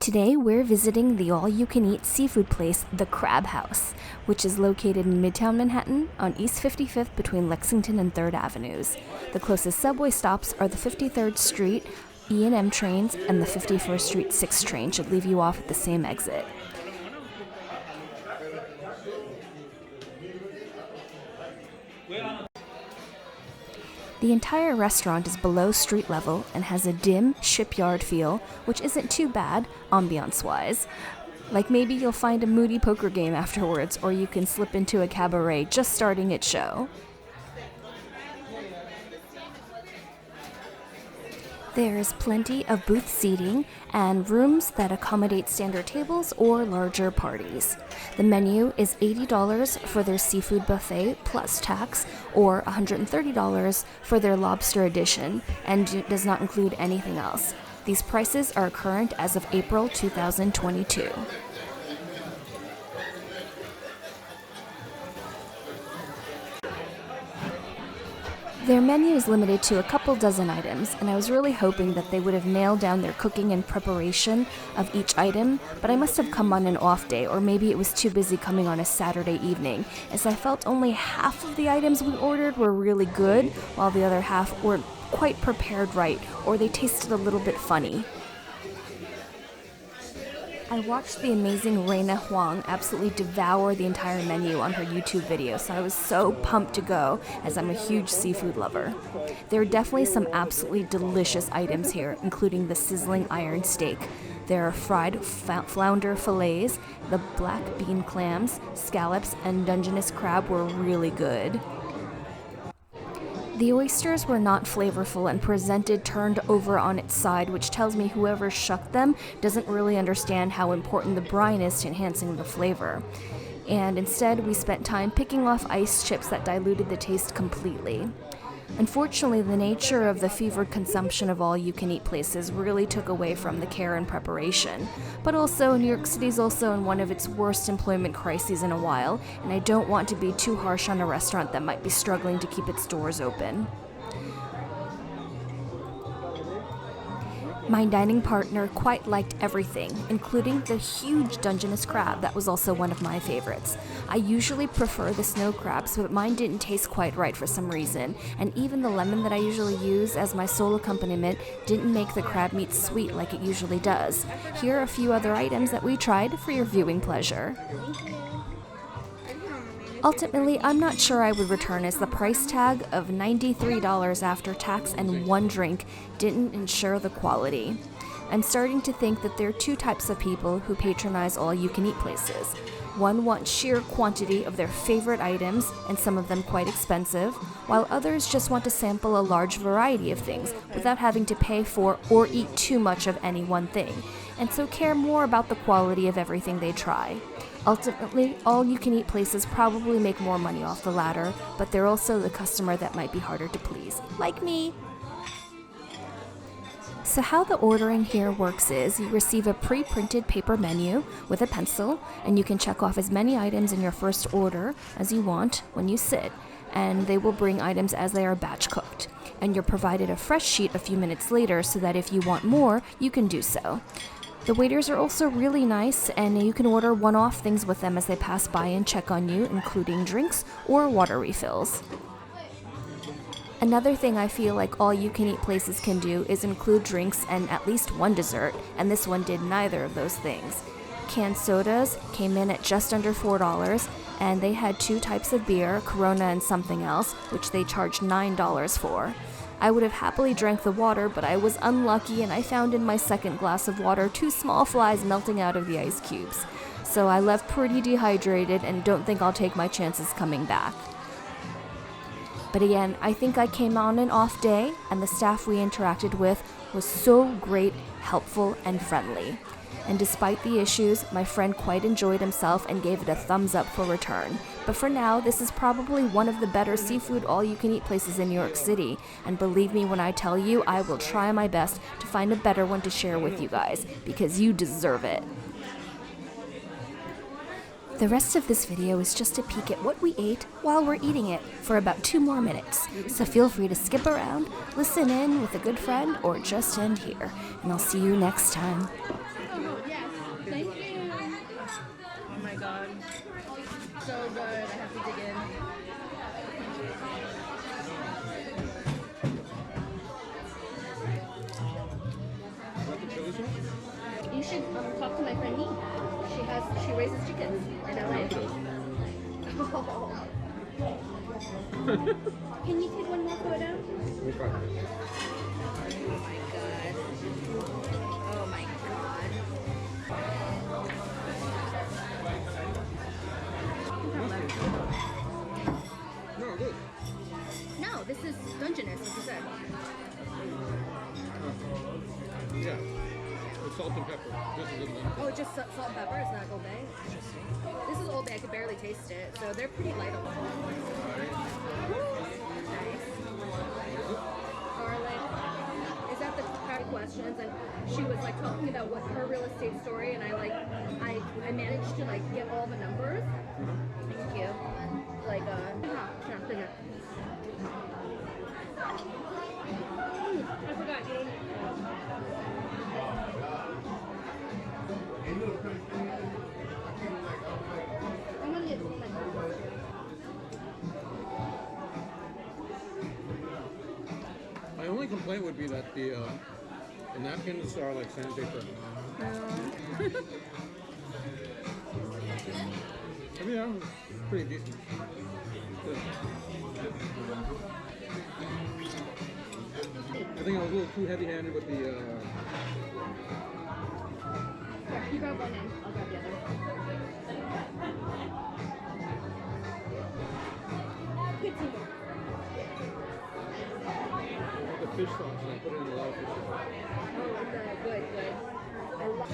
Today we're visiting the all-you-can-eat seafood place, the Crab House, which is located in Midtown Manhattan on East 55th between Lexington and 3rd Avenues. The closest subway stops are the 53rd Street E&M trains, and the 51st Street 6 train should leave you off at the same exit. The entire restaurant is below street level and has a dim shipyard feel, which isn't too bad, ambiance-wise. Like maybe you'll find a moody poker game afterwards, or you can slip into a cabaret just starting its show. There's plenty of booth seating and rooms that accommodate standard tables or larger parties. The menu is $80 for their seafood buffet plus tax, or $130 for their lobster edition, and does not include anything else. These prices are current as of April 2022. Their menu is limited to a couple dozen items, and I was really hoping that they would have nailed down their cooking and preparation of each item, but I must have come on an off day, or maybe it was too busy coming on a Saturday evening, as I felt only half of the items we ordered were really good, while the other half weren't quite prepared right, or they tasted a little bit funny. I watched the amazing Raina Huang absolutely devour the entire menu on her YouTube video, so I was so pumped to go, as I'm a huge seafood lover. There are definitely some absolutely delicious items here, including the sizzling iron steak. There are fried flounder filets, the black bean clams, scallops, and Dungeness crab were really good. The oysters were not flavorful and presented turned over on its side, which tells me whoever shucked them doesn't really understand how important the brine is to enhancing the flavor. And instead, we spent time picking off ice chips that diluted the taste completely. Unfortunately, the nature of the fevered consumption of all-you-can-eat places really took away from the care and preparation. But also, New York City is also in one of its worst employment crises in a while, and I don't want to be too harsh on a restaurant that might be struggling to keep its doors open. My dining partner quite liked everything, including the huge Dungeness crab that was also one of my favorites. I usually prefer the snow crabs, but mine didn't taste quite right for some reason, and even the lemon that I usually use as my sole accompaniment didn't make the crab meat sweet like it usually does. Here are a few other items that we tried for your viewing pleasure. Ultimately, I'm not sure I would return, as the price tag of $93 after tax and one drink didn't ensure the quality. I'm starting to think that there are two types of people who patronize all-you-can-eat places. One wants sheer quantity of their favorite items, and some of them quite expensive, while others just want to sample a large variety of things without having to pay for or eat too much of any one thing, and so care more about the quality of everything they try. Ultimately, all-you-can-eat places probably make more money off the latter, but they're also the customer that might be harder to please, like me. So how the ordering here works is you receive a pre-printed paper menu with a pencil, and you can check off as many items in your first order as you want when you sit, and they will bring items as they are batch cooked. And you're provided a fresh sheet a few minutes later so that if you want more, you can do so. The waiters are also really nice, and you can order one-off things with them as they pass by and check on you, including drinks or water refills. Another thing I feel like all-you-can-eat places can do is include drinks and at least one dessert, and this one did neither of those things. Canned sodas came in at just under $4, and they had two types of beer, Corona and something else, which they charged $9 for. I would have happily drank the water, but I was unlucky and I found in my second glass of water 2 small flies melting out of the ice cubes. So I left pretty dehydrated and don't think I'll take my chances coming back. But again, I think I came on an off day, and the staff we interacted with was so great, helpful, and friendly. And despite the issues, my friend quite enjoyed himself and gave it a thumbs up for return. But for now, this is probably one of the better seafood all-you-can-eat places in New York City, and believe me when I tell you, I will try my best to find a better one to share with you guys, because you deserve it. The rest of this video is just a peek at what we ate while we're eating it for about 2 more minutes, so feel free to skip around, listen in with a good friend, or just end here, and I'll see you next time. Oh my god. So good. I have to dig in. Want the chili sauce? You should talk to my friend Nee. She raises chickens in LA. Can you take one more photo? Okay. Oh my god. Oh my god. No, good. No, this is Dungeness, as you said. Yeah. With salt and pepper. This is a Oh, it's just salt and pepper. It's not Old Bay. Interesting. This is Old Bay. I could barely taste it, so they're pretty light on. Nice. Garlic. Is that the crowd questions? And she was like talking about what her real estate story, and I managed to like get all the numbers. Thank you. Like I forgot you. I'm gonna get My only complaint would be that the napkins are like sandpaper. I mean, that was pretty decent. Good. I think I was a little too heavy-handed with the. Yeah, you grab one in. I'll grab the other. Good teamwork. The fish sauce, and I put it in a lot of fish sauce. Oh, good. I love